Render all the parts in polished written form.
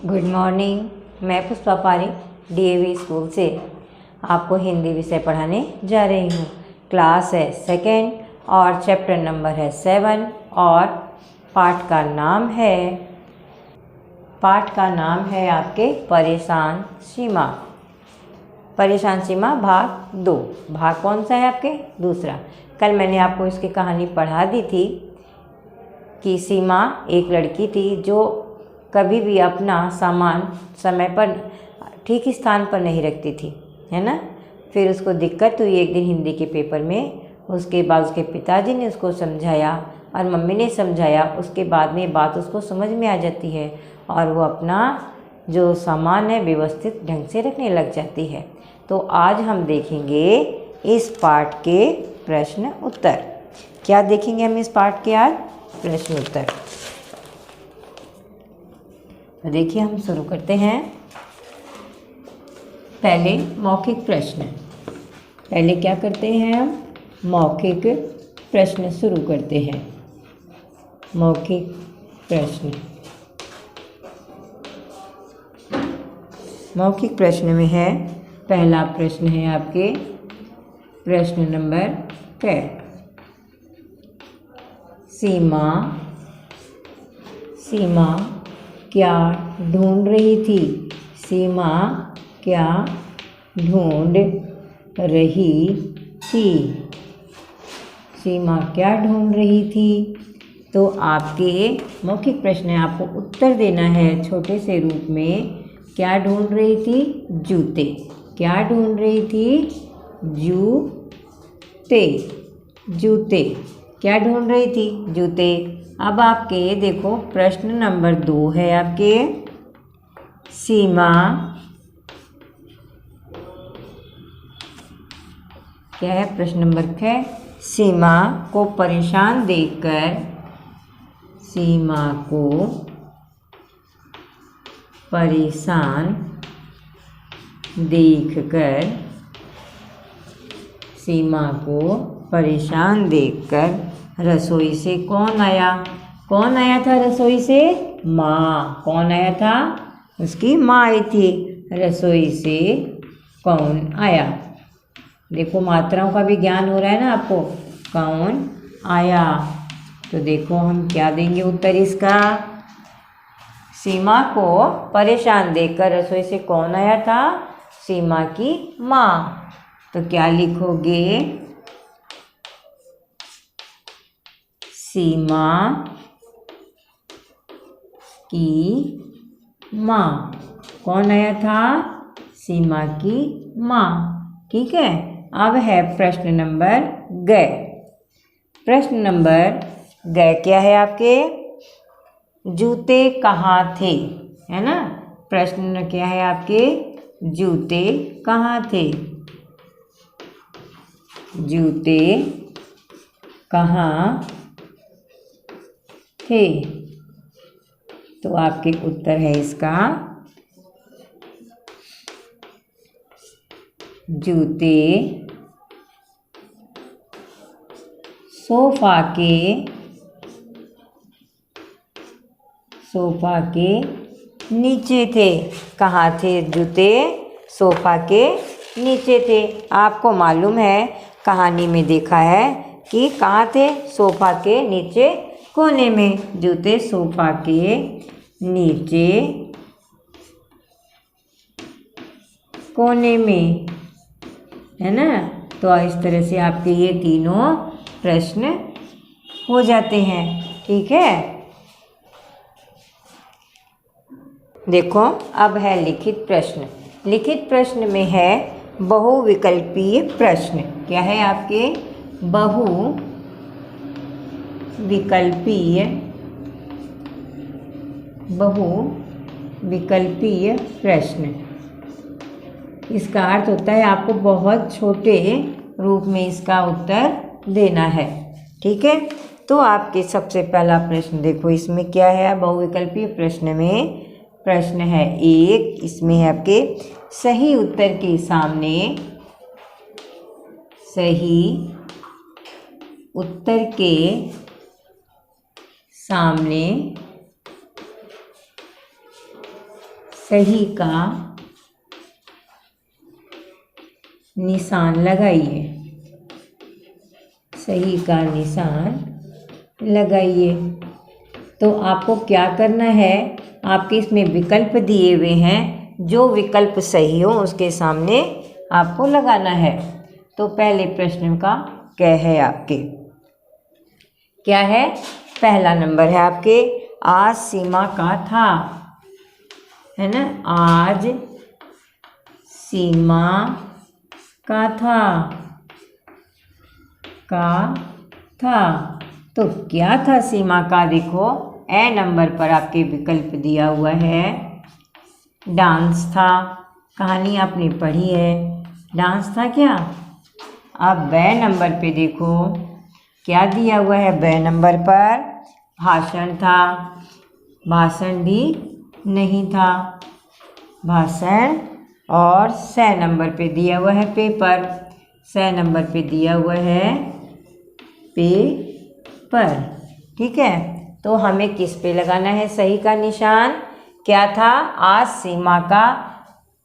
Good morning. मैं पुष्पा पारी DAV school से आपको हिंदी विषय पढ़ाने जा रही हूँ। क्लास है सेकेंड और चैप्टर नंबर है 7 और पाठ का नाम है आपके परेशान सीमा। परेशान सीमा भाग 2। भाग कौन सा है आपके? दूसरा। कल मैंने आपको इसकी कहानी पढ़ा दी थी कि सीमा एक लड़की थी जो कभी भी अपना सामान समय पर ठीक स्थान पर नहीं रखती थी, है ना। फिर उसको दिक्कत हुई एक दिन हिंदी के पेपर में। उसके बाद उसके पिताजी ने उसको समझाया और मम्मी ने समझाया। उसके बाद में बात उसको समझ में आ जाती है और वो अपना जो सामान है व्यवस्थित ढंग से रखने लग जाती है। तो आज हम देखेंगे इस पाठ के प्रश्न उत्तर। क्या देखेंगे हम इस पाठ के आज? प्रश्न उत्तर। तो देखिए हम शुरू करते हैं। पहले मौखिक प्रश्न। पहले क्या करते हैं हम? मौखिक प्रश्न शुरू करते हैं। मौखिक प्रश्न। मौखिक प्रश्न में है, पहला प्रश्न है आपके प्रश्न नंबर 10। सीमा क्या ढूंढ रही थी? सीमा क्या ढूंढ रही थी? सीमा क्या ढूंढ रही थी? तो आपके मौखिक प्रश्न है, आपको उत्तर देना है छोटे से रूप में। क्या ढूंढ रही थी? जूते। क्या ढूंढ रही थी? जूते। क्या ढूंढ रही थी? जूते। अब आपके देखो प्रश्न नंबर 2 है आपके, सीमा क्या है? प्रश्न नंबर 6। सीमा को परेशान देखकर सीमा को परेशान देखकर रसोई से कौन आया? कौन आया था रसोई से? माँ। कौन आया था? उसकी माँ आई थी। रसोई से कौन आया? देखो मात्राओं का भी ज्ञान हो रहा है ना आपको। कौन आया? तो देखो हम क्या देंगे उत्तर इसका। सीमा को परेशान देखकर रसोई से कौन आया था? सीमा की माँ। तो क्या लिखोगे? सीमा की माँ। कौन आया था? सीमा की माँ। ठीक है। अब है प्रश्न नंबर ग। प्रश्न नंबर ग क्या है आपके? जूते कहाँ थे? है ना। प्रश्न क्या है आपके? जूते कहाँ थे? जूते कहाँ थे? तो आपके उत्तर है इसका, जूते सोफा के नीचे थे। कहाँ थे जूते? सोफा के नीचे थे। आपको मालूम है, कहानी में देखा है कि कहाँ थे? सोफा के नीचे कोने में। जूते सोफा के नीचे कोने में, है ना। तो इस तरह से आपके ये तीनों प्रश्न हो जाते हैं। ठीक है। देखो अब है लिखित प्रश्न। लिखित प्रश्न में है बहुविकल्पीय प्रश्न। क्या है आपके? बहुविकल्पीय प्रश्न। इसका अर्थ होता है आपको बहुत छोटे रूप में इसका उत्तर देना है। ठीक है। तो आपके सबसे पहला प्रश्न देखो, इसमें क्या है? बहुविकल्पीय प्रश्न में प्रश्न है 1। इसमें है आपके सही उत्तर के सामने सही का निशान लगाइए। सही का निशान लगाइए। तो आपको क्या करना है, आपके इसमें विकल्प दिए हुए हैं, जो विकल्प सही हो उसके सामने आपको लगाना है। तो पहले प्रश्न का क्या है आपके, क्या है, पहला नंबर है आपके, आज सीमा का था, है ना, आज सीमा का था। तो क्या था सीमा का, देखो ए नंबर पर आपके विकल्प दिया हुआ है, डांस था। कहानी आपने पढ़ी है, डांस था क्या। अब बे नंबर पे देखो क्या दिया हुआ है, बे नंबर पर भाषण था। भाषण भी नहीं था, भाषण। और से नंबर पे दिया हुआ है पेपर, से नंबर पे दिया हुआ है पेपर। ठीक है, तो हमें किस पे लगाना है सही का निशान। क्या था, आज सीमा का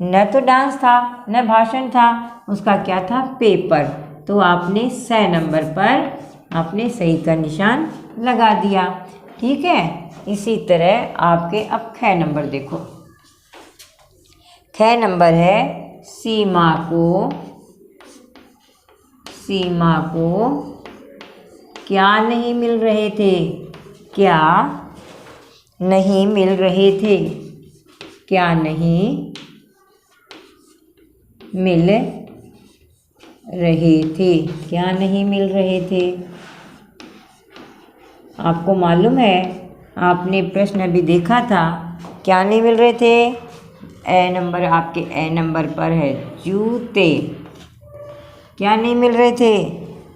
न तो डांस था न भाषण था, उसका क्या था, पेपर। तो आपने से नंबर पर आपने सही का निशान लगा दिया। ठीक है, इसी तरह आपके अब ख नंबर देखो। ख नंबर है, सीमा को क्या नहीं मिल रहे थे। क्या नहीं मिल रहे थे, क्या नहीं मिल रहे थे, क्या नहीं मिल रहे थे। आपको मालूम है, आपने प्रश्न अभी देखा था, क्या नहीं मिल रहे थे। ए नंबर, आपके ए नंबर पर है जूते। क्या नहीं मिल रहे थे,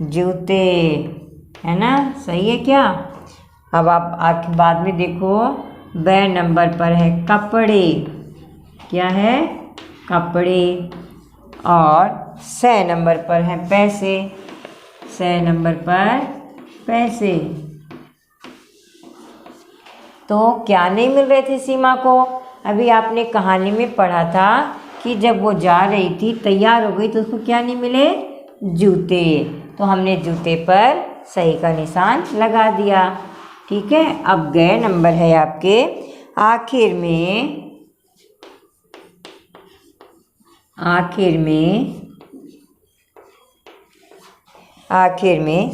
जूते, है ना, सही है क्या। अब आप आगे बाद में देखो, बे नंबर पर है कपड़े। क्या है, कपड़े। और से नंबर पर है पैसे, से नंबर पर पैसे। तो क्या नहीं मिल रहे थे सीमा को। अभी आपने कहानी में पढ़ा था कि जब वो जा रही थी, तैयार हो गई, तो उसको क्या नहीं मिले, जूते। तो हमने जूते पर सही का निशान लगा दिया। ठीक है, अब ग नंबर है आपके, आखिर में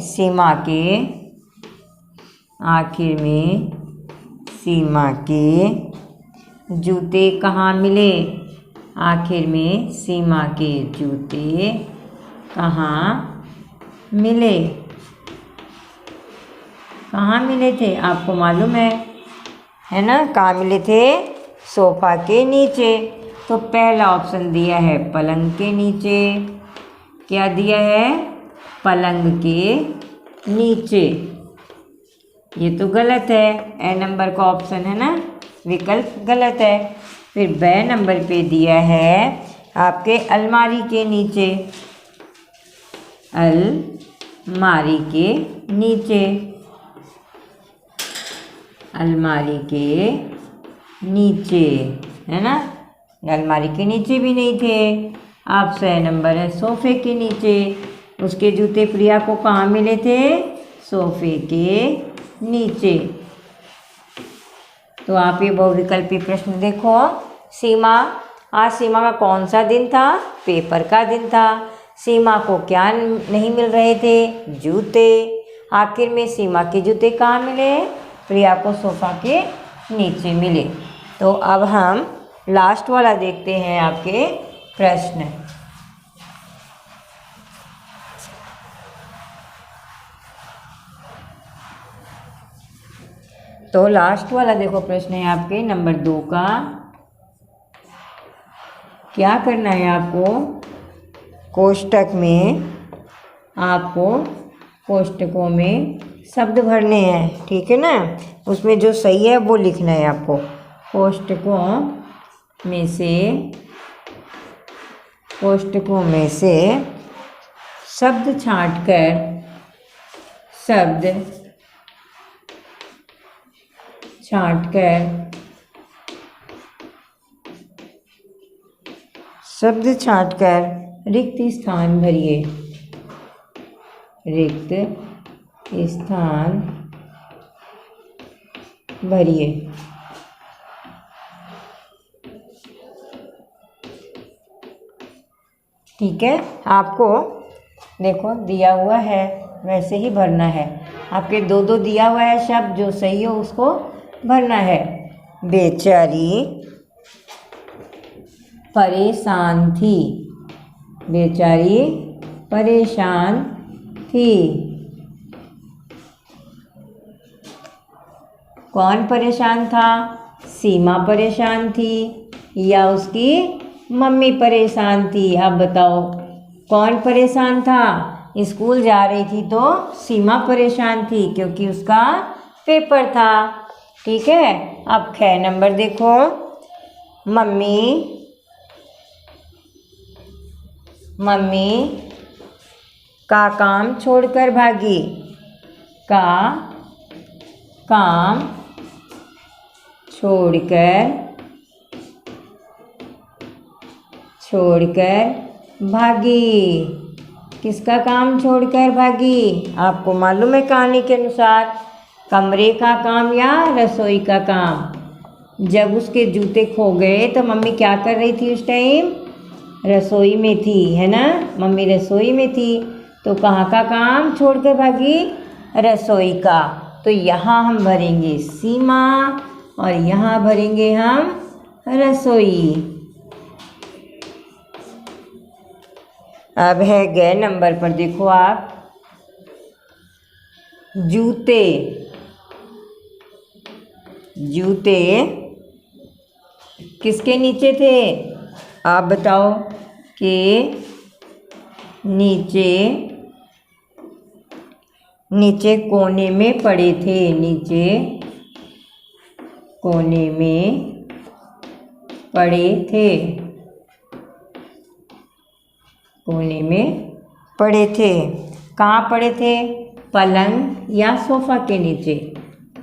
सीमा के जूते कहाँ मिले। आखिर में सीमा के जूते कहाँ मिले। कहाँ मिले थे, आपको मालूम है ना, कहाँ मिले थे, सोफा के नीचे। तो पहला ऑप्शन दिया है पलंग के नीचे। क्या दिया है, पलंग के नीचे। ये तो गलत है, ए नंबर का ऑप्शन है ना, विकल्प गलत है। फिर बे नंबर पे दिया है आपके अलमारी के नीचे। अलमारी के नीचे, अलमारी के नीचे, है ना, अलमारी के नीचे भी नहीं थे। अब से नंबर है सोफे के नीचे। उसके जूते प्रिया को कहाँ मिले थे, सोफे के नीचे। तो आप ये बहुविकल्पी प्रश्न देखो। सीमा, आज सीमा का कौन सा दिन था, पेपर का दिन था। सीमा को क्या नहीं मिल रहे थे, जूते। आखिर में सीमा के जूते कहाँ मिले, प्रिया को सोफा के नीचे मिले। तो अब हम लास्ट वाला देखते हैं आपके प्रश्न। तो लास्ट वाला देखो प्रश्न है आपके नंबर 2 का। क्या करना है आपको, कोष्टकों में शब्द भरने हैं। ठीक है ना, उसमें जो सही है वो लिखना है आपको। कोष्टकों में से शब्द छांटकर शब्द छांटकर रिक्त स्थान भरिए। रिक्त स्थान भरिए। ठीक है, आपको देखो दिया हुआ है वैसे ही भरना है। आपके दो दो दिया हुआ है शब्द, जो सही हो उसको भरना है। बेचारी परेशान थी। बेचारी परेशान थी। कौन परेशान था? सीमा परेशान थी या उसकी मम्मी परेशान थी? अब बताओ कौन परेशान था? स्कूल जा रही थी तो सीमा परेशान थी क्योंकि उसका पेपर था। ठीक है, अब 6 नंबर देखो। मम्मी का काम छोड़कर भागी। का काम छोड़कर भागी। किसका काम छोड़कर भागी? आपको मालूम है कहानी के अनुसार, कमरे का काम या रसोई का काम। जब उसके जूते खो गए तो मम्मी क्या कर रही थी उस टाइम? रसोई में थी, है ना। मम्मी रसोई में थी तो कहाँ का काम छोड़कर भागी? रसोई का। तो यहाँ हम भरेंगे सीमा और यहाँ भरेंगे हम रसोई। अब है ग नंबर पर, देखो आप। जूते किसके नीचे थे? आप बताओ कि नीचे कोने में पड़े थे। नीचे कोने में पड़े थे। कोने में पड़े थे। कहाँ पड़े थे? पलंग या सोफा के नीचे।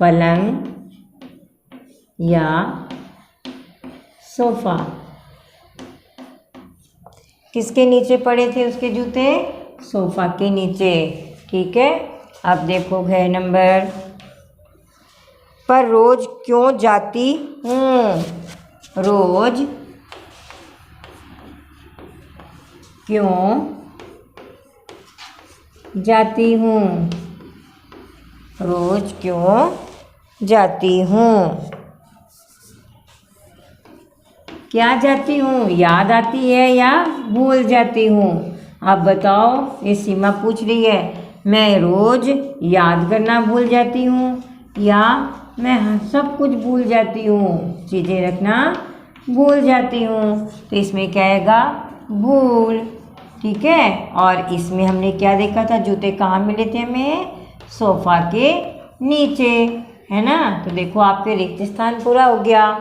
पलंग या सोफा। किसके नीचे पड़े थे उसके जूते? सोफा के नीचे। ठीक है, अब देखो घ नंबर पर। रोज क्यों जाती हूँ? रोज क्यों जाती हूँ? रोज क्यों जाती हूँ? क्या जाती हूँ? याद आती है या भूल जाती हूँ? आप बताओ, ये सीमा पूछ रही है, मैं रोज याद करना भूल जाती हूँ या मैं सब कुछ भूल जाती हूँ, चीज़ें रखना भूल जाती हूँ। तो इसमें क्या आएगा? भूल। ठीक है, और इसमें हमने क्या देखा था? जूते कहाँ मिले थे हमें? सोफा के नीचे, है ना। तो देखो आपके रिक्त स्थान पूरा हो गया।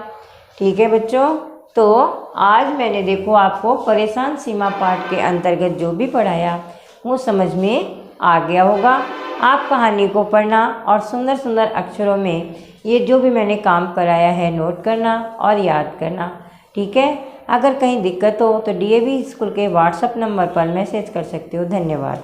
ठीक है बच्चों, तो आज मैंने देखो आपको परेशान सीमा पाठ के अंतर्गत जो भी पढ़ाया वो समझ में आ गया होगा। आप कहानी को पढ़ना और सुंदर सुंदर अक्षरों में ये जो भी मैंने काम कराया है नोट करना और याद करना। ठीक है, अगर कहीं दिक्कत हो तो DAV स्कूल के व्हाट्सएप नंबर पर मैसेज कर सकते हो। धन्यवाद।